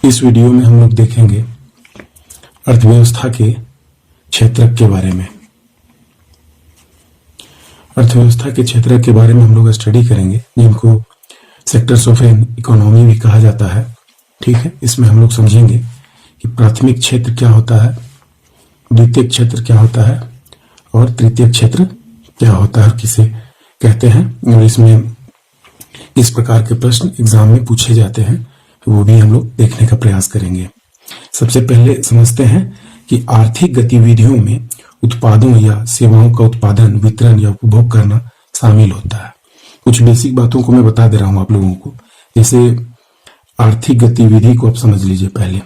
इस वीडियो में हम लोग देखेंगे अर्थव्यवस्था के क्षेत्रक के बारे में। अर्थव्यवस्था के क्षेत्रक के बारे में हम लोग स्टडी करेंगे, जिनको सेक्टर्स ऑफ एन इकोनॉमी भी कहा जाता है। ठीक है, इसमें हम लोग समझेंगे कि प्राथमिक क्षेत्र क्या होता है, द्वितीयक क्षेत्र क्या होता है और तृतीयक क्षेत्र क्या होता है, किसे कहते हैं, और इसमें इस प्रकार के प्रश्न एग्जाम में पूछे जाते हैं, वो भी हम लोग देखने का प्रयास करेंगे। सबसे पहले समझते हैं कि आर्थिक गतिविधियों में उत्पादों या सेवाओं का उत्पादन, वितरण या उपभोग करना शामिल होता है। कुछ बेसिक बातों को मैं बता दे रहा हूं आप लोगों को। जैसे आर्थिक गतिविधि को आप समझ लीजिए। पहले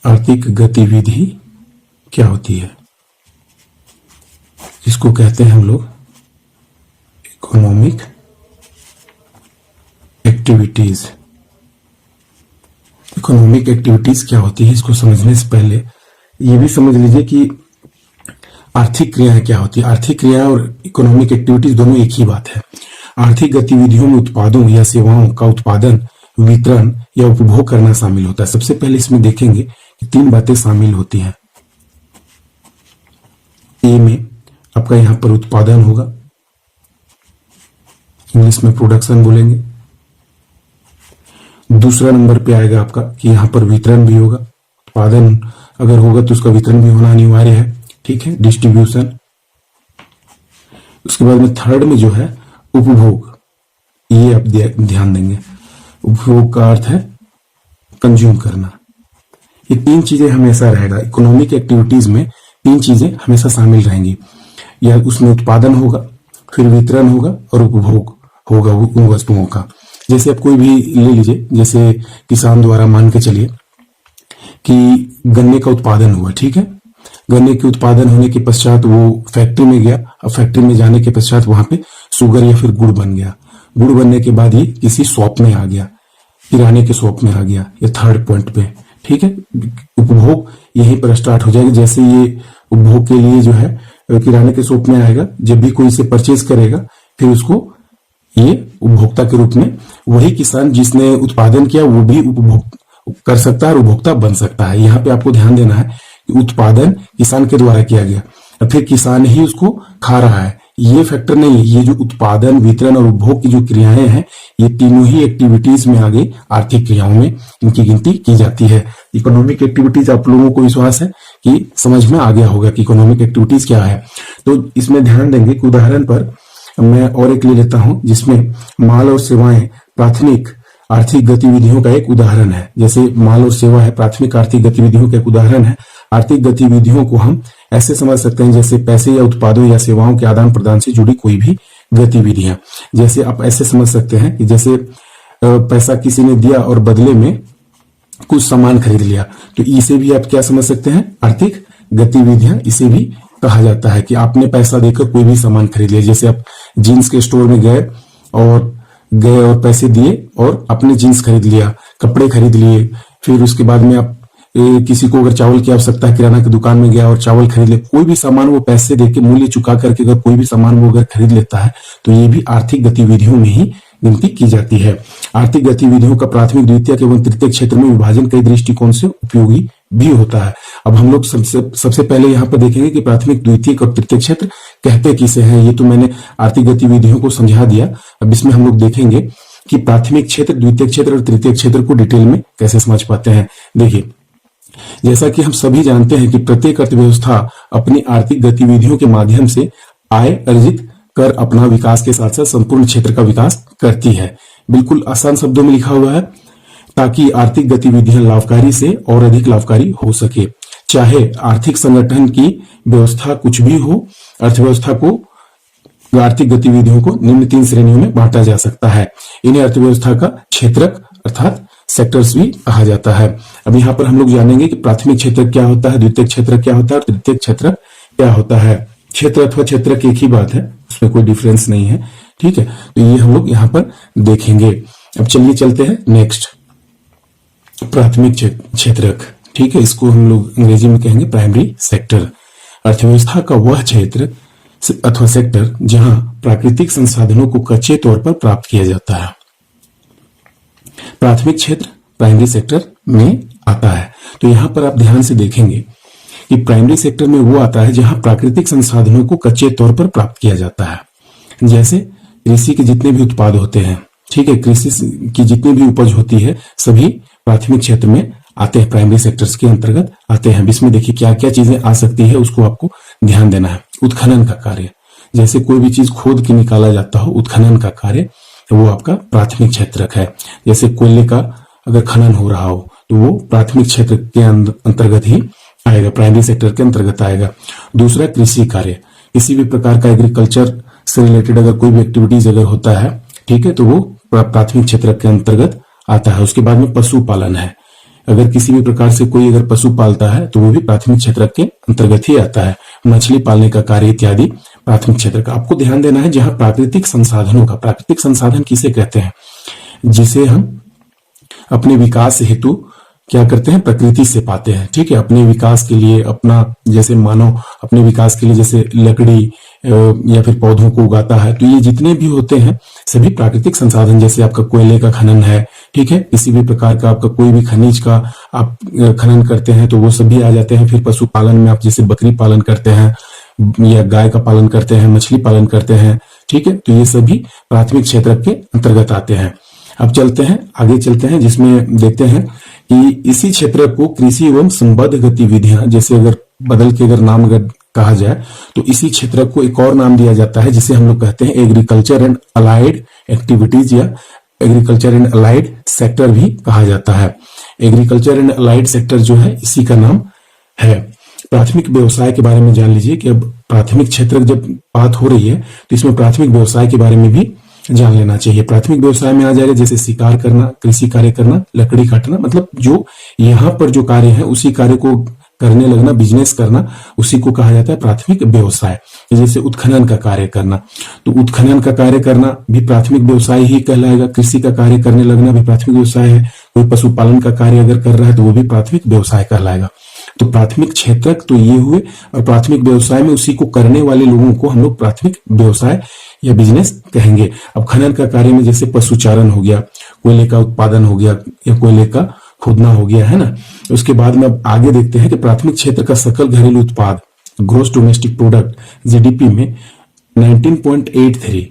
आर्थिक गतिविधि क्या होती है, इसको कहते हैं हम लोग इकोनॉमिक एक्टिविटीज। इकोनॉमिक एक्टिविटीज क्या होती है, इसको समझने से पहले ये भी समझ लीजिए कि आर्थिक क्रियाएं क्या होती है। आर्थिक क्रिया और इकोनॉमिक एक्टिविटीज दोनों एक ही बात है। आर्थिक गतिविधियों में उत्पादों या सेवाओं का उत्पादन, वितरण या उपभोग करना शामिल होता है। सबसे पहले इसमें देखेंगे कि तीन बातें शामिल होती हैं। ए में आपका यहां पर उत्पादन होगा, इंग्लिश में प्रोडक्शन बोलेंगे। दूसरा नंबर पे आएगा आपका कि यहां पर वितरण भी होगा। उत्पादन अगर होगा तो उसका वितरण भी होना अनिवार्य है। ठीक है, डिस्ट्रीब्यूशन। उसके बाद में थर्ड में जो है उपभोग, ये आप ध्यान देंगे। उपभोग का अर्थ है कंज्यूम करना। ये तीन चीजें हमेशा रहेगा। इकोनॉमिक एक्टिविटीज में तीन चीजें हमेशा शामिल रहेंगी, या उसमें उत्पादन होगा, फिर वितरण होगा और उपभोग होगा उन वस्तुओं का। जैसे आप कोई भी ले लीजिए, जैसे किसान द्वारा मान के चलिए कि गन्ने का उत्पादन हुआ। ठीक है, गन्ने के उत्पादन होने के पश्चात वो फैक्ट्री में गया। अब फैक्ट्री में जाने के पश्चात वहां पे शुगर या फिर गुड़ बन गया। गुड़ बनने के बाद ये किसी शॉप में आ गया, किराने के शॉप में आ गया, या थर्ड पॉइंट पे। ठीक है, उपभोग यहीं पर स्टार्ट हो जाएगा। जैसे ये उपभोग के लिए जो है किराने के शॉप में आएगा, जब भी कोई इसे परचेज करेगा फिर उसको ये उपभोक्ता के रूप में, वही किसान जिसने उत्पादन किया वो भी उपभोग कर सकता है और उपभोक्ता बन सकता है। यहाँ पे आपको ध्यान देना है कि उत्पादन किसान के द्वारा किया गया और फिर किसान ही उसको खा रहा है, ये फैक्टर नहीं है। ये जो उत्पादन, वितरण और उपभोग की जो क्रियाएं हैं, ये तीनों ही एक्टिविटीज में आगे आर्थिक क्रियाओं में इनकी गिनती की जाती है। इकोनॉमिक एक्टिविटीज आप लोगों को विश्वास है कि समझ में आ गया होगा कि इकोनॉमिक एक्टिविटीज क्या है। तो इसमें ध्यान देंगे कि उदाहरण पर मैं और एक ले लेता हूं, जिसमें माल और सेवाएं प्राथमिक आर्थिक गतिविधियों का एक उदाहरण है। जैसे माल और सेवा है, प्राथमिक आर्थिक गतिविधियों का एक उदाहरण है। आर्थिक गतिविधियों को हम ऐसे समझ सकते हैं जैसे पैसे या उत्पादों या सेवाओं के आदान प्रदान से जुड़ी कोई भी गतिविधियां। जैसे आप ऐसे समझ सकते हैं कि जैसे पैसा किसी ने दिया और बदले में कुछ सामान खरीद लिया, तो इसे भी आप क्या समझ सकते हैं, आर्थिक गतिविधियां इसे भी कहा जाता है कि आपने पैसा देकर कोई भी सामान खरीद लिया। जैसे आप जीन्स के स्टोर में गए और पैसे दिए और आपने जीन्स खरीद लिया, कपड़े खरीद लिए। फिर उसके बाद में आप किसी को अगर चावल की आवश्यकता है, किराना की दुकान में गया और चावल खरीद ले। कोई भी सामान वो पैसे देके, मूल्य चुका करके अगर कोई भी सामान वो अगर खरीद लेता है तो ये भी आर्थिक गतिविधियों में ही गिनती की जाती है। आर्थिक गतिविधियों का प्राथमिक, द्वितीयक एवं तृतीयक क्षेत्र में विभाजन कई दृष्टिकोण से उपयोगी भी होता है। अब हम लोग सबसे पहले यहाँ पर देखेंगे कि प्राथमिक, द्वितीयक और तृतीयक क्षेत्र कहते किसे हैं। ये तो मैंने आर्थिक गतिविधियों को समझा दिया। अब इसमें हम लोग देखेंगे कि प्राथमिक क्षेत्र, द्वितीयक क्षेत्र और तृतीयक क्षेत्र को डिटेल में कैसे समझ पाते हैं। देखिए, जैसा कि हम सभी जानते हैं कि प्रत्येक अर्थव्यवस्था अपनी आर्थिक गतिविधियों के माध्यम से आय अर्जित कर अपना विकास के साथ साथ संपूर्ण क्षेत्र का विकास करती है। बिल्कुल आसान शब्दों में लिखा हुआ है, ताकि आर्थिक गतिविधियां लाभकारी से और अधिक लाभकारी हो सके। चाहे आर्थिक संगठन की व्यवस्था कुछ भी हो, अर्थव्यवस्था को, आर्थिक गतिविधियों को निम्न तीन श्रेणियों में बांटा जा सकता है। इन्हें अर्थव्यवस्था का क्षेत्रक अर्थात सेक्टर्स भी कहा जाता है। अब यहाँ पर हम लोग जानेंगे कि प्राथमिक क्षेत्र क्या होता है, द्वितीयक क्षेत्र क्या होता है और तृतीयक क्षेत्र क्या होता है। क्षेत्र अथवा क्षेत्रक एक ही बात है, उसमें कोई डिफरेंस नहीं है। ठीक है, तो ये हम लोग यहाँ पर देखेंगे। अब चलिए चलते हैं नेक्स्ट, प्राथमिक क्षेत्रक। ठीक है, इसको हम लोग अंग्रेजी में कहेंगे प्राइमरी सेक्टर। अर्थव्यवस्था का वह क्षेत्र अथवा सेक्टर जहां प्राकृतिक संसाधनों को कच्चे तौर पर प्राप्त किया जाता है। प्राथमिक क्षेत्र प्राइमरी सेक्टर में आता है। तो यहां पर आप ध्यान से देखेंगे कि प्राइमरी सेक्टर में वो आता है जहां प्राकृतिक संसाधनों को कच्चे तौर पर प्राप्त किया जाता है, जैसे कृषि के जितने भी उत्पाद होते हैं, ठीक है, कृषि की जितनी भी उपज होती है सभी प्राथमिक क्षेत्र में आते हैं, प्राइमरी सेक्टर्स के अंतर्गत आते हैं। इसमें देखिए क्या क्या चीजें आ सकती है, उसको आपको ध्यान देना है। उत्खनन का कार्य, जैसे कोई भी चीज खोद के निकाला जाता हो, उत्खनन का कार्य, वो आपका प्राथमिक क्षेत्र है। जैसे कोयले का अगर खनन हो रहा हो तो वो प्राथमिक क्षेत्र के अंतर्गत ही आएगा, प्राइमरी सेक्टर के अंतर्गत आएगा। दूसरा कृषि कार्य, किसी भी प्रकार का एग्रीकल्चर से रिलेटेड अगर कोई भी एक्टिविटीज अगर होता है, ठीक है, तो वो प्राथमिक क्षेत्र के अंतर्गत आता है। उसके बाद में पशुपालन है, अगर किसी भी प्रकार से कोई अगर पशु पालता है तो वो भी प्राथमिक क्षेत्र के अंतर्गत ही आता है। मछली पालने का कार्य इत्यादि प्राथमिक क्षेत्र का। आपको ध्यान देना है जहां प्राकृतिक संसाधनों का, प्राकृतिक संसाधन किसे कहते हैं, जिसे हम अपने विकास हेतु क्या करते हैं, प्रकृति से पाते हैं, ठीक है, अपने विकास के लिए, अपना जैसे मानव अपने विकास के लिए जैसे लकड़ी या फिर पौधों को उगाता है, तो ये जितने भी होते हैं सभी प्राकृतिक संसाधन, जैसे आपका कोयले का खनन है, ठीक है, किसी भी प्रकार का आपका कोई भी खनिज का आप खनन करते हैं तो वो सभी आ जाते हैं। फिर पशुपालन में आप जैसे बकरी पालन करते हैं या गाय का पालन करते हैं, मछली पालन करते हैं, ठीक है, तो ये सभी प्राथमिक क्षेत्र के अंतर्गत आते हैं। अब चलते हैं आगे, चलते हैं जिसमें देखते हैं कि इसी क्षेत्र को कृषि एवं संबद्ध गतिविधियां, जैसे अगर बदल के अगर नाम अगर कहा जाए तो इसी क्षेत्र को एक और नाम दिया जाता है जिसे हम लोग कहते हैं एग्रीकल्चर एंड अलाइड एक्टिविटीज या एग्रीकल्चर एंड अलाइड सेक्टर भी कहा जाता है। एग्रीकल्चर एंड अलाइड सेक्टर जो है इसी का नाम है। प्राथमिक व्यवसाय के बारे में जान लीजिए कि अब प्राथमिक क्षेत्र जब बात हो रही है तो इसमें प्राथमिक व्यवसाय के बारे में भी जान लेना चाहिए। प्राथमिक व्यवसाय में आ जाएगा जैसे शिकार करना, कृषि कार्य करना, लकड़ी काटना, मतलब जो यहाँ पर जो कार्य है उसी कार्य को करने लगना, बिजनेस करना, उसी को कहा जाता है प्राथमिक व्यवसाय। जैसे उत्खनन का कार्य करना, तो उत्खनन का कार्य करना भी प्राथमिक व्यवसाय ही कहलाएगा। कृषि का कार्य करने लगना भी प्राथमिक व्यवसाय है। कोई पशुपालन का कार्य अगर कर रहा है तो वो भी प्राथमिक व्यवसाय कहलाएगा। तो प्राथमिक क्षेत्र तो ये हुए, और प्राथमिक व्यवसाय में उसी को करने वाले लोगों को हम लोग प्राथमिक व्यवसाय या बिजनेस कहेंगे। अब खनन का कार्य में जैसे पशुचारण हो गया, कोयले का उत्पादन हो गया या कोयले का खोदना हो गया, है ना। उसके बाद में अब आगे देखते हैं कि प्राथमिक क्षेत्र का सकल घरेलू उत्पाद, ग्रोस डोमेस्टिक प्रोडक्ट, जीडीपी में 19.83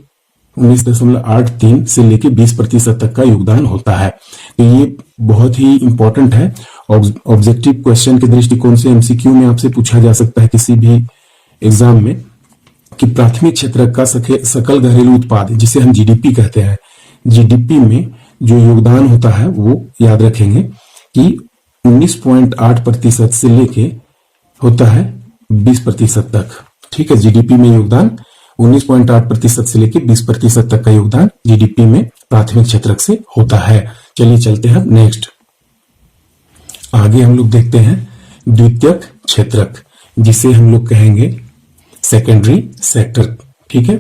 से लेके 20% तक का योगदान होता है। तो ये बहुत ही इंपॉर्टेंट है। ऑब्जेक्टिव क्वेश्चन के दृष्टिकोण से एमसीक्यू में आपसे पूछा जा सकता है किसी भी एग्जाम में कि प्राथमिक क्षेत्र का सकल घरेलू उत्पाद, जिसे हम जीडीपी कहते हैं, जीडीपी में जो योगदान होता है वो याद रखेंगे कि 19.8% से लेके होता है 20% तक, ठीक है। जीडीपी में योगदान 19.8% से लेके 20% तक का योगदान जीडीपी में प्राथमिक क्षेत्र से होता है। चलिए चलते हैं नेक्स्ट, आगे हम लोग देखते हैं द्वितीयक क्षेत्रक, जिसे हम लोग कहेंगे सेकेंडरी सेक्टर, ठीक है।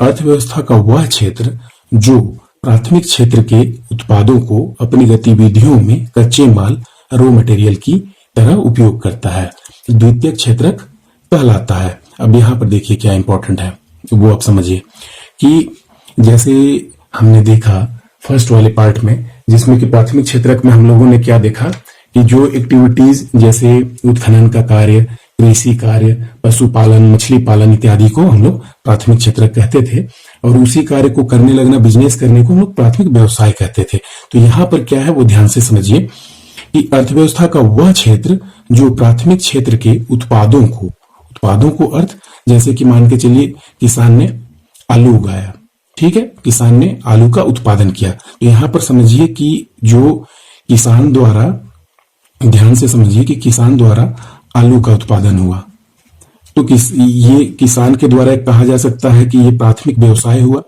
अर्थव्यवस्था का वह क्षेत्र जो प्राथमिक क्षेत्र के उत्पादों को अपनी गतिविधियों में कच्चे माल, रॉ मटेरियल की तरह उपयोग करता है, द्वितीयक क्षेत्रक कहलाता है। अब यहां पर देखिए क्या इंपॉर्टेंट है वो आप समझिए कि जैसे हमने देखा फर्स्ट वाले पार्ट में, जिसमें कि प्राथमिक क्षेत्रक में हम लोगों ने क्या देखा कि जो एक्टिविटीज जैसे उत्खनन का कार्य, कृषि कार्य, पशुपालन, मछली पालन इत्यादि को हम लोग प्राथमिक क्षेत्र कहते थे, और उसी कार्य को करने लगना, बिजनेस करने को हम लोग प्राथमिक व्यवसाय कहते थे। तो यहाँ पर क्या है वो ध्यान से समझिए कि अर्थव्यवस्था का वह क्षेत्र जो प्राथमिक क्षेत्र के उत्पादों को अर्थ, जैसे कि मान के चलिए किसान ने आलू उगाया, ठीक है, किसान ने आलू का उत्पादन किया, तो यहाँ पर समझिए कि जो किसान द्वारा, ध्यान से समझिए कि किसान द्वारा आलू का उत्पादन हुआ, तो ये किसान के द्वारा कहा जा सकता है कि ये प्राथमिक व्यवसाय हुआ,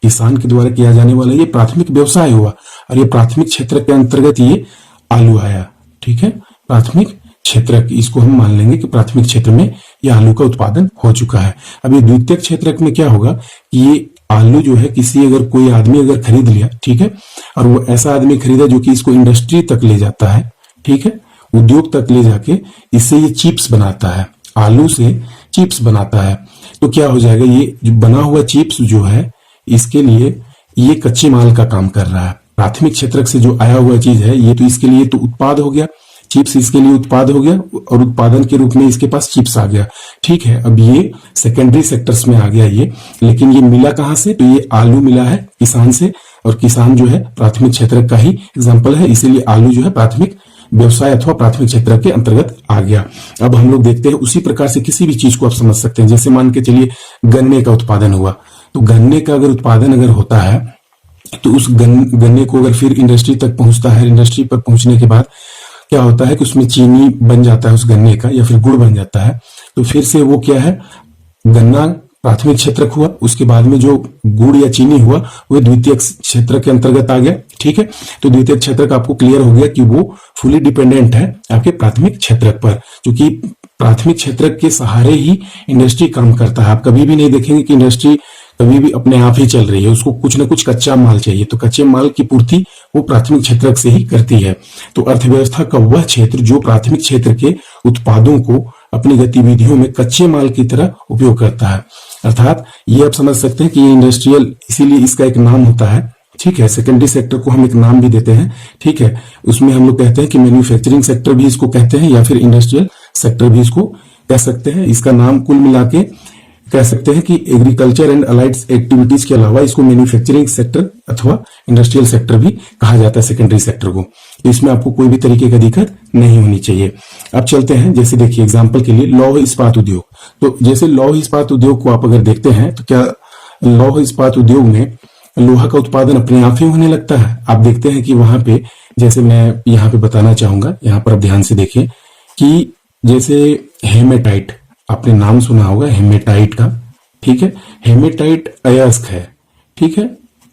किसान के द्वारा किया जाने वाला ये प्राथमिक व्यवसाय हुआ, और ये प्राथमिक क्षेत्र के अंतर्गत ये आलू आया, ठीक है। प्राथमिक क्षेत्र, इसको हम मान लेंगे कि प्राथमिक क्षेत्र में ये आलू का उत्पादन हो चुका है। अब ये द्वितीयक क्षेत्र में क्या होगा कि ये आलू जो है किसी अगर कोई आदमी अगर खरीद लिया, ठीक है, और वो ऐसा आदमी खरीदा जो कि इसको इंडस्ट्री तक ले जाता है, ठीक है, उद्योग तक ले जाके इससे ये चिप्स बनाता है, आलू से चिप्स बनाता है, तो क्या हो जाएगा, ये जो बना हुआ चिप्स जो है इसके लिए ये कच्चे माल का काम कर रहा है, प्राथमिक क्षेत्रक से जो आया हुआ चीज है ये तो इसके लिए तो उत्पाद हो गया, चिप्स इसके लिए उत्पाद हो गया और उत्पादन के रूप में इसके पास चिप्स आ गया। ठीक है, अब ये सेकेंडरी सेक्टर्स में आ गया ये, लेकिन ये मिला कहां से? तो ये आलू मिला है किसान से, और किसान जो है प्राथमिक क्षेत्रक का ही एग्जाम्पल है, इसीलिए आलू जो है प्राथमिक व्यवसाय अथवा प्राथमिक क्षेत्र के अंतर्गत आ गया। अब हम लोग देखते हैं उसी प्रकार से किसी भी चीज को आप समझ सकते हैं। जैसे मान के चलिए गन्ने का उत्पादन हुआ, तो गन्ने का अगर उत्पादन अगर होता है तो उस गन्ने को अगर फिर इंडस्ट्री तक पहुंचता है, इंडस्ट्री पर पहुंचने के बाद क्या होता है कि उसमें चीनी बन जाता है उस गन्ने का, या फिर गुड़ बन जाता है, तो फिर से वो क्या है, गन्ना प्राथमिक क्षेत्रक हुआ, उसके बाद में जो गुड़ या चीनी हुआ वो द्वितीय क्षेत्र के अंतर्गत आ गया। ठीक है, तो द्वितीय क्षेत्रक आपको क्लियर हो गया कि वो फुली डिपेंडेंट है आपके प्राथमिक क्षेत्रक पर, क्योंकि प्राथमिक क्षेत्रक के सहारे ही इंडस्ट्री काम करता है। आप कभी भी नहीं देखेंगे कि इंडस्ट्री कभी भी अपने आप ही चल रही है, उसको कुछ ना कुछ कच्चा माल चाहिए, तो कच्चे माल की पूर्ति वो प्राथमिक क्षेत्रक से ही करती है। तो अर्थव्यवस्था का वह क्षेत्र जो प्राथमिक क्षेत्र के उत्पादों को अपनी गतिविधियों में कच्चे माल की तरह उपयोग करता है, अर्थात ये आप समझ सकते हैं कि ये इंडस्ट्रियल, इसीलिए इसका एक नाम होता है। ठीक है, सेकेंडरी सेक्टर को हम एक नाम भी देते हैं। ठीक है, उसमें हम लोग कहते हैं कि मैन्युफैक्चरिंग सेक्टर भी इसको कहते हैं, या फिर इंडस्ट्रियल सेक्टर भी इसको कह सकते हैं। इसका नाम कुल मिला के कह सकते हैं कि एग्रीकल्चर एंड अलाइड एक्टिविटीज के अलावा इसको मैन्युफैक्चरिंग सेक्टर अथवा इंडस्ट्रियल सेक्टर भी कहा जाता है सेकेंडरी सेक्टर को। इसमें आपको कोई भी तरीके का दिक्कत नहीं होनी चाहिए। अब चलते हैं, जैसे देखिए एग्जांपल के लिए लौह इस्पात उद्योग। तो जैसे लौह इस्पात उद्योग को आप अगर देखते हैं तो क्या लौह इस्पात उद्योग में लोहा का उत्पादन अपने आप ही होने लगता है? आप देखते हैं कि वहां पे, जैसे मैं यहाँ पे बताना चाहूंगा, यहाँ पर आप ध्यान से देखिए कि जैसे हेमेटाइट, आपने नाम सुना होगा हेमेटाइट का। ठीक है, हेमेटाइट अयस्क है। ठीक है,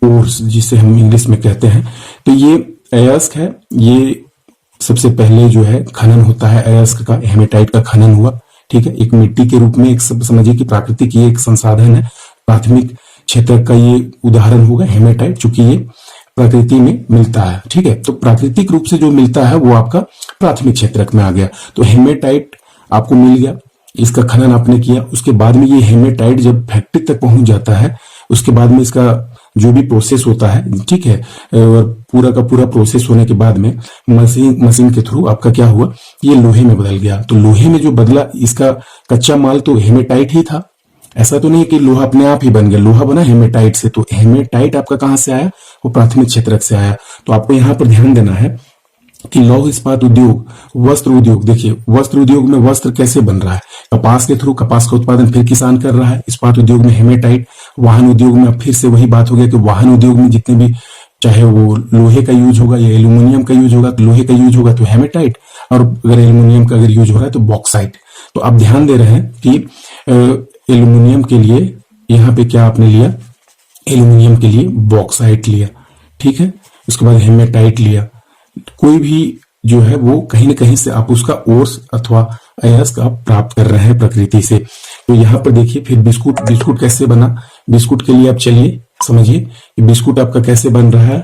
ओर्स जिसे हम इंग्लिश में कहते हैं, तो ये अयस्क है। ये सबसे पहले जो है खनन होता है अयस्क का, हेमेटाइट का खनन हुआ। ठीक है, एक मिट्टी के रूप में, एक समझिए कि प्राकृतिक ये एक संसाधन है, प्राथमिक क्षेत्र का ये उदाहरण होगा हेमेटाइट, चूंकि ये प्रकृति में मिलता है। ठीक है, तो प्राकृतिक रूप से जो मिलता है वो आपका प्राथमिक क्षेत्रक में आ गया। तो हेमेटाइट आपको मिल गया, इसका खनन आपने किया, उसके बाद में ये हेमेटाइट जब फैक्ट्री तक पहुंच जाता है, उसके बाद में इसका जो भी प्रोसेस होता है, ठीक है, और पूरा का पूरा प्रोसेस होने के बाद में मशीन के थ्रू आपका क्या हुआ, ये लोहे में बदल गया। तो लोहे में जो बदला, इसका कच्चा माल तो हेमेटाइट ही था, ऐसा तो नहीं कि लोहा अपने आप ही बन गया, लोहा बना हेमेटाइट से। तो हेमेटाइट आपका कहां से आया? वो प्राथमिक क्षेत्रक से आया। तो आपको यहाँ पर ध्यान देना है कि लौह इस्पात उद्योग, वस्त्र उद्योग, देखिए वस्त्र उद्योग में वस्त्र कैसे बन रहा है? कपास के थ्रू, कपास का उत्पादन फिर किसान कर रहा है। इस्पात उद्योग में हेमेटाइट। वाहन उद्योग में अब फिर से वही बात हो गया कि वाहन उद्योग में जितने भी, चाहे वो लोहे का यूज होगा या एल्यूमिनियम का यूज होगा, तो लोहे का यूज होगा तो हेमेटाइट, और अगर एल्यूमिनियम का अगर यूज हो रहा है तो बॉक्साइट। तो आप ध्यान दे रहे हैं कि एल्यूमिनियम के लिए यहाँ पे क्या आपने लिया, एल्यूमिनियम के लिए बॉक्साइट लिया। ठीक है, उसके बाद हेमेटाइट लिया। कोई भी जो है वो कहीं ना कहीं से आप उसका ओर्स अथवा अयस्क आप प्राप्त कर रहे हैं प्रकृति से। तो यहाँ पर देखिए फिर बिस्कुट कैसे बना? बिस्कुट के लिए आप चलिए समझिए कि बिस्कुट आपका कैसे बन रहा है।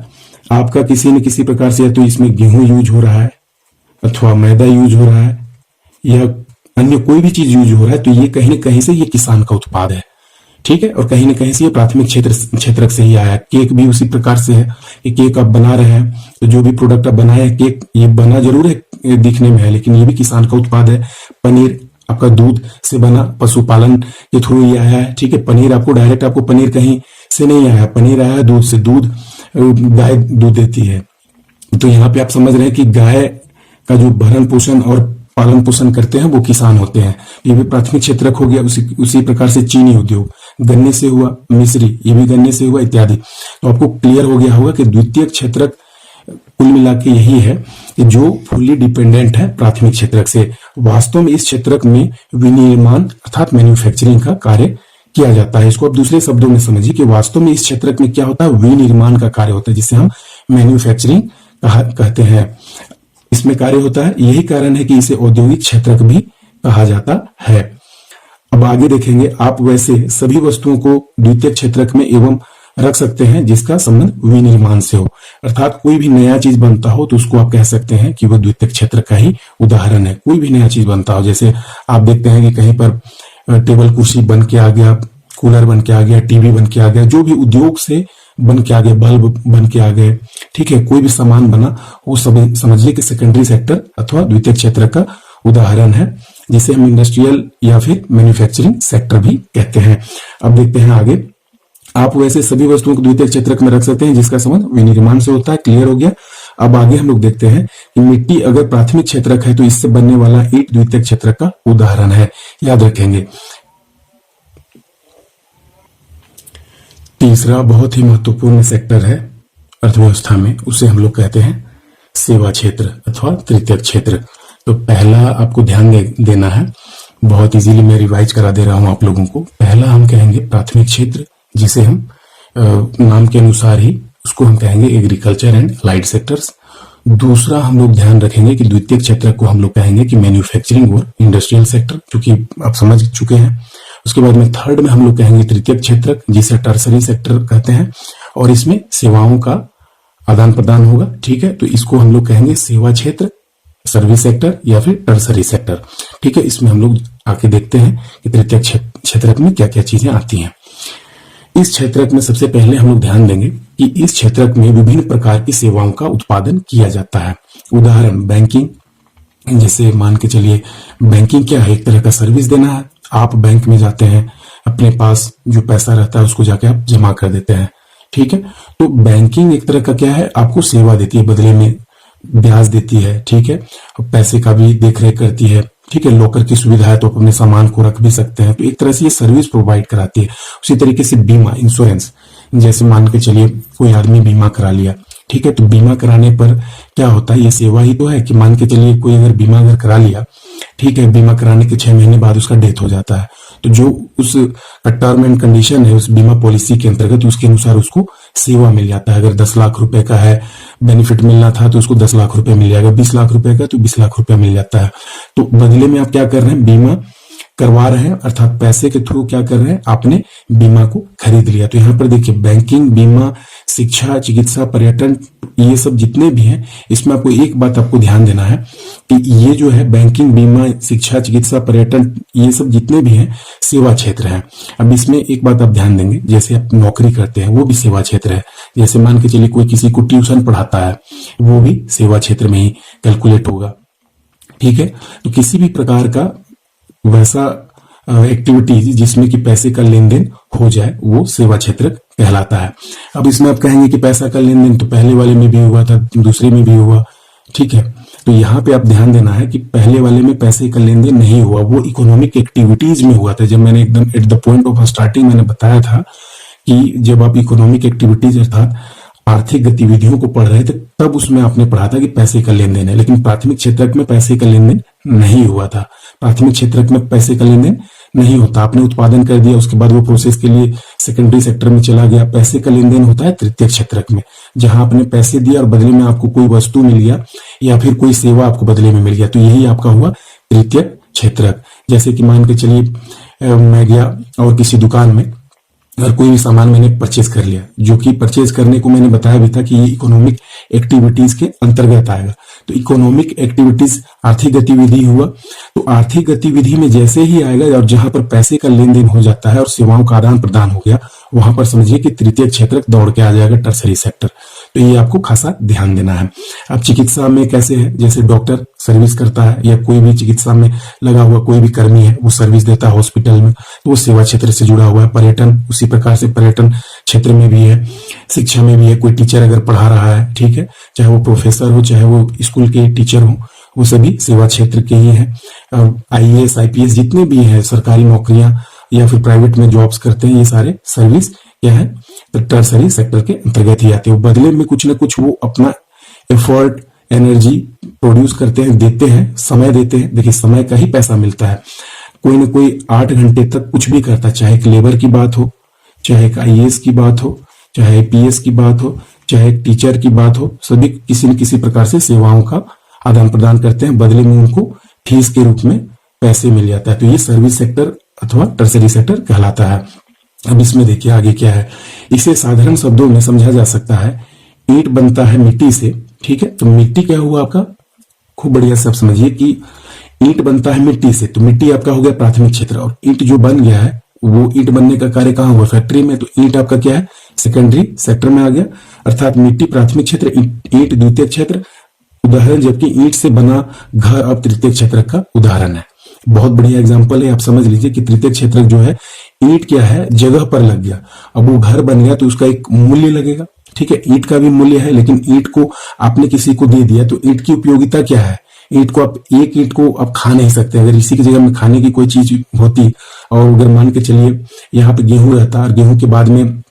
आपका किसी न किसी प्रकार से, या तो इसमें गेहूं यूज हो रहा है, अथवा मैदा यूज हो रहा है, या अन्य कोई भी चीज यूज हो रहा है, तो ये कहीं न कहीं से ये किसान का उत्पाद है। ठीक है, और कहीं ना कहीं से ये प्राथमिक क्षेत्रक से ही आया। केक भी उसी प्रकार से है कि केक आप बना रहे हैं, तो जो भी प्रोडक्ट आप बनाए हैं, केक ये बना जरूर है दिखने में है, लेकिन ये भी किसान का उत्पाद है। पनीर आपका दूध से बना, पशुपालन के थ्रू ये आया है। ठीक है, पनीर आपको डायरेक्ट, आपको पनीर कहीं से नहीं आया, पनीर आया है दूध से। दूध गाय दूध देती है, तो यहाँ पे आप समझ रहे हैं कि गाय का जो भरण पोषण और पालन पोषण करते हैं वो किसान होते हैं। ये भी प्राथमिक क्षेत्रक हो गया। उसी प्रकार से चीनी उद्योग गन्ने से हुआ, मिश्री ये भी गन्ने से हुआ, इत्यादि। तो आपको क्लियर हो गया होगा कि द्वितीय क्षेत्रक कुल मिला के यही है कि जो फुल्ली डिपेंडेंट है प्राथमिक क्षेत्रक से। वास्तव में इस क्षेत्रक में विनिर्माण अर्थात मैन्युफैक्चरिंग का कार्य किया जाता है। इसको आप दूसरे शब्दों में समझिए कि वास्तव में इस क्षेत्रक में क्या होता है, विनिर्माण का कार्य होता है, जिसे हम मैन्युफैक्चरिंग कहते हैं। इसमें कार्य होता है, यही कारण है कि इसे औद्योगिक क्षेत्रक भी कहा जाता है। अब आगे देखेंगे, आप वैसे सभी वस्तुओं को द्वितीय क्षेत्रक में एवं रख सकते हैं जिसका संबंध विनिर्माण से हो, अर्थात कोई भी नया चीज बनता हो तो उसको आप कह सकते हैं कि वह द्वितीय क्षेत्र का ही उदाहरण है। कोई भी नया चीज बनता हो, जैसे आप देखते हैं कि कहीं पर टेबल कुर्सी बन के आ गया, कूलर बन के आ गया, टीवी बन के आ गया, जो भी उद्योग से बन के आ गए, बल्ब बन के आ गए, ठीक है, कोई भी सामान बना, वो सब समझिए कि सेकेंडरी सेक्टर अथवा द्वितीयक क्षेत्र का उदाहरण है, जिसे हम इंडस्ट्रियल या फिर मैन्युफैक्चरिंग सेक्टर भी कहते हैं। अब देखते हैं आगे। आप वैसे सभी वस्तुओं को द्वितीयक क्षेत्रक में रख सकते हैं जिसका संबंध विनिर्माण से होता है। क्लियर हो गया। अब आगे हम लोग देखते हैं कि मिट्टी अगर प्राथमिक क्षेत्रक है तो इससे बनने वाला ईंट द्वितीयक क्षेत्रक का उदाहरण है, याद रखेंगे। तीसरा बहुत ही महत्वपूर्ण सेक्टर है अर्थव्यवस्था में, उसे हम लोग कहते हैं सेवा क्षेत्र अथवा तृतीयक क्षेत्र। तो पहला आपको ध्यान देना है, बहुत इजीली मैं रिवाइज करा दे रहा हूं आप लोगों को। पहला हम कहेंगे प्राथमिक क्षेत्र, जिसे हम नाम के अनुसार ही उसको हम कहेंगे एग्रीकल्चर एंड अलाइड सेक्टर्स। दूसरा हम लोग ध्यान रखेंगे कि द्वितीयक क्षेत्र को हम लोग कहेंगे कि मैन्युफैक्चरिंग और इंडस्ट्रियल सेक्टर, क्योंकि आप समझ चुके हैं। उसके बाद में थर्ड में हम लोग कहेंगे तृतीयक क्षेत्र, जिसे टर्सरी सेक्टर कहते हैं, और इसमें सेवाओं का आदान प्रदान होगा, ठीक है। तो इसको हम लोग कहेंगे सेवा क्षेत्र, सर्विस सेक्टर या फिर टर्सरी सेक्टर, ठीक है। इसमें हम लोग आके देखते हैं कि तृतीयक क्षेत्र में क्या क्या चीजें आती हैं। इस क्षेत्र में सबसे पहले हम लोग ध्यान देंगे कि इस क्षेत्र में विभिन्न प्रकार की सेवाओं का उत्पादन किया जाता है। उदाहरण बैंकिंग, जैसे मान के चलिए बैंकिंग क्या है, एक तरह का सर्विस देना है। आप बैंक में जाते हैं, अपने पास जो पैसा रहता है उसको जाके आप जमा कर देते हैं, ठीक है। तो बैंकिंग एक तरह का क्या है, आपको सेवा देती है, बदले में ब्याज देती है, ठीक है। पैसे का भी देख रेख करती है, ठीक है। लॉकर की सुविधा है तो आप अपने सामान को रख भी सकते हैं, तो एक तरह से ये सर्विस प्रोवाइड कराती है। उसी तरीके से बीमा, इंश्योरेंस, जैसे मान के चलिए कोई आदमी बीमा करा लिया, ठीक है। तो बीमा कराने पर क्या होता है, ये सेवा ही तो है कि मान के चलिए कोई अगर बीमा अगर करा लिया, ठीक है, बीमा कराने के 6 महीने बाद उसका डेथ हो जाता है, तो जो उस टर्म एंड कंडीशन है उस बीमा पॉलिसी के अंतर्गत, उसके अनुसार उसको सेवा मिल जाता है। अगर 10 लाख रुपए का है बेनिफिट मिलना था तो उसको 10 लाख रुपए मिल जाएगा, 20 लाख रुपए का तो 20 लाख रुपए मिल जाता है। तो बदले में आप क्या कर रहे हैं, बीमा करवा रहे हैं, अर्थात पैसे के थ्रू क्या कर रहे हैं, आपने बीमा को खरीद लिया। तो यहाँ पर देखिए बैंकिंग, बीमा, शिक्षा, चिकित्सा, पर्यटन, ये सब जितने भी हैं, इसमें आपको एक बात आपको ध्यान देना है कि ये जो है बैंकिंग, बीमा, शिक्षा, चिकित्सा, पर्यटन, ये सब जितने भी हैं सेवा क्षेत्र है। अब इसमें एक बात आप ध्यान देंगे, जैसे आप नौकरी करते हैं वो भी सेवा क्षेत्र है। जैसे मान के चलिए कोई किसी को ट्यूशन पढ़ाता है, वो भी सेवा क्षेत्र में ही कैलकुलेट होगा, ठीक है। तो किसी भी प्रकार का वैसा एक्टिविटीज जिसमें कि पैसे का लेन देन हो जाए वो सेवा क्षेत्र कहलाता है। अब इसमें आप कहेंगे कि पैसा का लेन देन तो पहले वाले में भी हुआ था, दूसरे में भी हुआ, ठीक है। तो यहाँ पे आप ध्यान देना है कि पहले वाले में पैसे का लेन देन नहीं हुआ, वो इकोनॉमिक एक्टिविटीज में हुआ था। जब मैंने एकदम at the point of starting मैंने बताया था कि जब आप इकोनॉमिक एक्टिविटीज अर्थात आर्थिक गतिविधियों को पढ़ रहे थे तब उसमें आपने पढ़ा था कि पैसे का लेन देन है, लेकिन प्राथमिक क्षेत्रक में पैसे का लेन देन नहीं हुआ था। प्राथमिक क्षेत्रक में पैसे का लेन देन नहीं होता, आपने उत्पादन कर दिया, उसके बाद वो प्रोसेस के लिए सेकेंडरी सेक्टर में चला गया। पैसे का लेन देन होता है तृतीयक क्षेत्रक में, जहां आपने पैसे दिए और बदले में आपको कोई वस्तु मिल गया या फिर कोई सेवा आपको बदले में मिल गया, तो यही आपका हुआ तृतीयक क्षेत्रक। जैसे कि मान के चलिए मैं गया और किसी दुकान में अगर कोई भी सामान मैंने परचेज कर लिया, जो कि परचेज करने को मैंने बताया भी था कि ये इकोनॉमिक एक्टिविटीज के अंतर्गत आएगा। तो इकोनॉमिक एक्टिविटीज आर्थिक गतिविधि हुआ, तो आर्थिक गतिविधि में जैसे ही आएगा और जहां पर पैसे का लेन देन हो जाता है और सेवाओं का आदान प्रदान हो गया, वहां पर समझिए कि तृतीय क्षेत्र दौड़ के आ जाएगा टर्सरी सेक्टर। तो ये आपको खासा ध्यान देना है। अब चिकित्सा में कैसे है, जैसे डॉक्टर सर्विस करता है या कोई भी चिकित्सा में लगा हुआ कोई भी कर्मी है वो सर्विस देता है हॉस्पिटल में, तो वो सेवा क्षेत्र से जुड़ा हुआ है। पर्यटन उसी प्रकार से पर्यटन क्षेत्र में भी है, शिक्षा में भी है। कोई टीचर अगर पढ़ा रहा है, ठीक है, चाहे वो प्रोफेसर हो चाहे वो स्कूल के टीचर हो, वो सभी सेवा क्षेत्र के ही है। IAS IPS जितने भी है सरकारी नौकरियां या फिर प्राइवेट में जॉब्स करते हैं, ये सारे सर्विस क्या है टर्सरी सेक्टर के अंतर्गत ही आते हैं। बदले में कुछ ना कुछ वो अपना एफर्ट एनर्जी प्रोड्यूस करते हैं, देते हैं, समय देते हैं। देखिए समय का ही पैसा मिलता है। कोई ना कोई 8 घंटे तक कुछ भी करता है, चाहे एक लेबर की बात हो, चाहे एक IAS की बात हो, चाहे IPS की बात हो, चाहे एक टीचर की बात हो, सभी किसी न किसी प्रकार से सेवाओं का आदान प्रदान करते हैं, बदले में उनको फीस के रूप में पैसे मिल जाता है। तो ये सर्विस सेक्टर अथवा टर्सरी सेक्टर कहलाता है। अब इसमें देखिए आगे क्या है, इसे साधारण शब्दों में समझा जा सकता है। ईंट बनता है मिट्टी से, ठीक है, तो मिट्टी क्या हुआ आपका, खूब बढ़िया से आप समझिए कि ईंट बनता है मिट्टी से, तो मिट्टी आपका हो गया प्राथमिक क्षेत्र, और ईंट जो बन गया है वो ईंट बनने का कार्य कहाँ हुआ? फैक्ट्री में। तो ईंट आपका क्या है? सेकेंडरी सेक्टर में आ गया। अर्थात मिट्टी प्राथमिक क्षेत्र, ईंट द्वितीय क्षेत्र उदाहरण, जबकि ईंट से बना घर अब तृतीय क्षेत्र का उदाहरण है। बहुत बढ़िया एग्जांपल है, आप समझ लीजिए कि तृतीय क्षेत्र जो है, ईंट क्या है? जगह पर लग गया, अब वो घर बन गया तो उसका एक मूल्य लगेगा। ठीक है, ईंट का भी मूल्य है, लेकिन ईंट को आपने किसी को दे दिया तो ईंट की उपयोगिता क्या है? ईंट को आप एक ईंट को आप खा नहीं सकते। अगर इसी की जगह में खाने की कोई चीज होती, और अगर मान के चलिए यहाँ पे गेहूं रहता और गेहूं के बाद में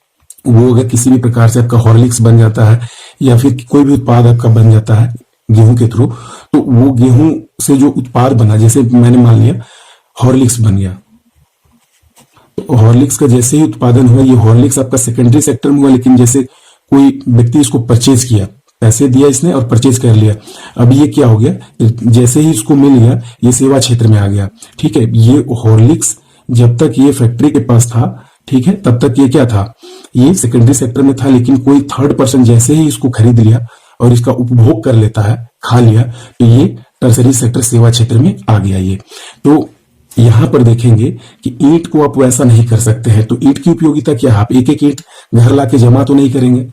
वो अगर किसी भी प्रकार से आपका हॉर्लिक्स बन जाता है या फिर कोई भी उत्पाद आपका बन जाता है गेहूं के थ्रू, तो वो गेहूं से जो उत्पाद बना, जैसे मैंने मान लिया हॉर्लिक्स बन गया, तो हॉर्लिक्स का जैसे ही उत्पादन हुआ, ये हॉर्लिक्स आपका सेकेंडरी सेक्टर में हुआ, लेकिन जैसे कोई व्यक्ति इसको परचेज किया, पैसे दिया इसने और परचेज कर लिया, अब ये क्या हो गया? जैसे ही इसको मिल गया, ये सेवा क्षेत्र में आ गया। ठीक है, ये हॉर्लिक्स जब तक ये फैक्ट्री के पास था, ठीक है, तब तक ये क्या था? ये सेकेंडरी सेक्टर में था, लेकिन कोई थर्ड पर्सन जैसे ही इसको खरीद लिया और इसका उपभोग कर लेता है, खा लिया, तो ये टर्सरी सेक्टर सेवा क्षेत्र में आ गया। ये तो यहां पर देखेंगे कि ईंट को आप वैसा नहीं कर सकते हैं। तो ईंट की उपयोगिता क्या है? आप एक एक ईंट घर लाके जमा तो नहीं करेंगे,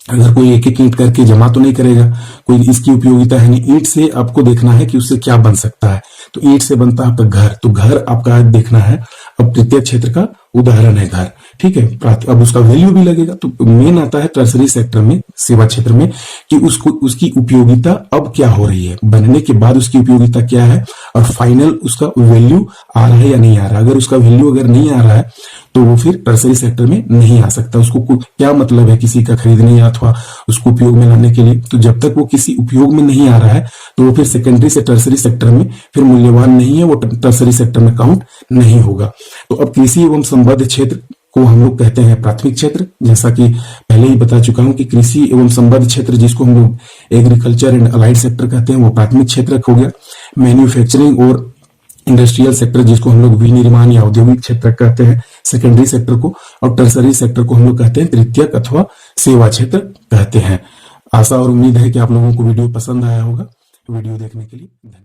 अगर कोई एक एक ईंट करके जमा तो नहीं करेगा, कोई इसकी उपयोगिता है नहीं। ईंट से आपको देखना है कि उससे क्या बन सकता है, तो ईंट से बनता है आपका घर, तो घर आपका देखना है। अब तृतीय क्षेत्र का उदाहरण है घर। ठीक है, अब उसका वैल्यू भी लगेगा। तो मेन आता है टर्सरी सेक्टर में, सेवा क्षेत्र में, कि उसको उसकी उपयोगिता अब क्या हो रही है, बनने के बाद उसकी उपयोगिता क्या है, और फाइनल उसका वैल्यू आ रहा है या नहीं आ रहा। अगर उसका वैल्यू अगर नहीं आ रहा है तो वो फिर टर्सरी सेक्टर में नहीं आ सकता। उसको क्या मतलब है किसी का खरीदने या अथवा उसको उपयोग में लाने के लिए? तो जब तक वो किसी उपयोग में नहीं आ रहा है तो वो फिर सेकेंडरी से टर्सरी सेक्टर में फिर मूल्यवान नहीं है, वो टर्सरी सेक्टर में काउंट नहीं होगा। तो अब कृषि एवं संबद्ध क्षेत्र को हम लोग कहते हैं प्राथमिक क्षेत्र। जैसा कि पहले ही बता चुका हूं कि कृषि एवं संबद्ध क्षेत्र, जिसको हम लोग एग्रीकल्चर एंड अलाइड सेक्टर कहते हैं, वो प्राथमिक क्षेत्र हो गया। मैन्युफैक्चरिंग और इंडस्ट्रियल सेक्टर, जिसको हम लोग विनिर्माण या औद्योगिक क्षेत्र कहते हैं, सेकेंडरी सेक्टर को, और टर्सरी सेक्टर को हम लोग कहते हैं तृतीयक अथवा सेवा क्षेत्र कहते हैं। आशा और उम्मीद है कि आप लोगों को वीडियो पसंद आया होगा। वीडियो देखने के लिए धन्यवाद।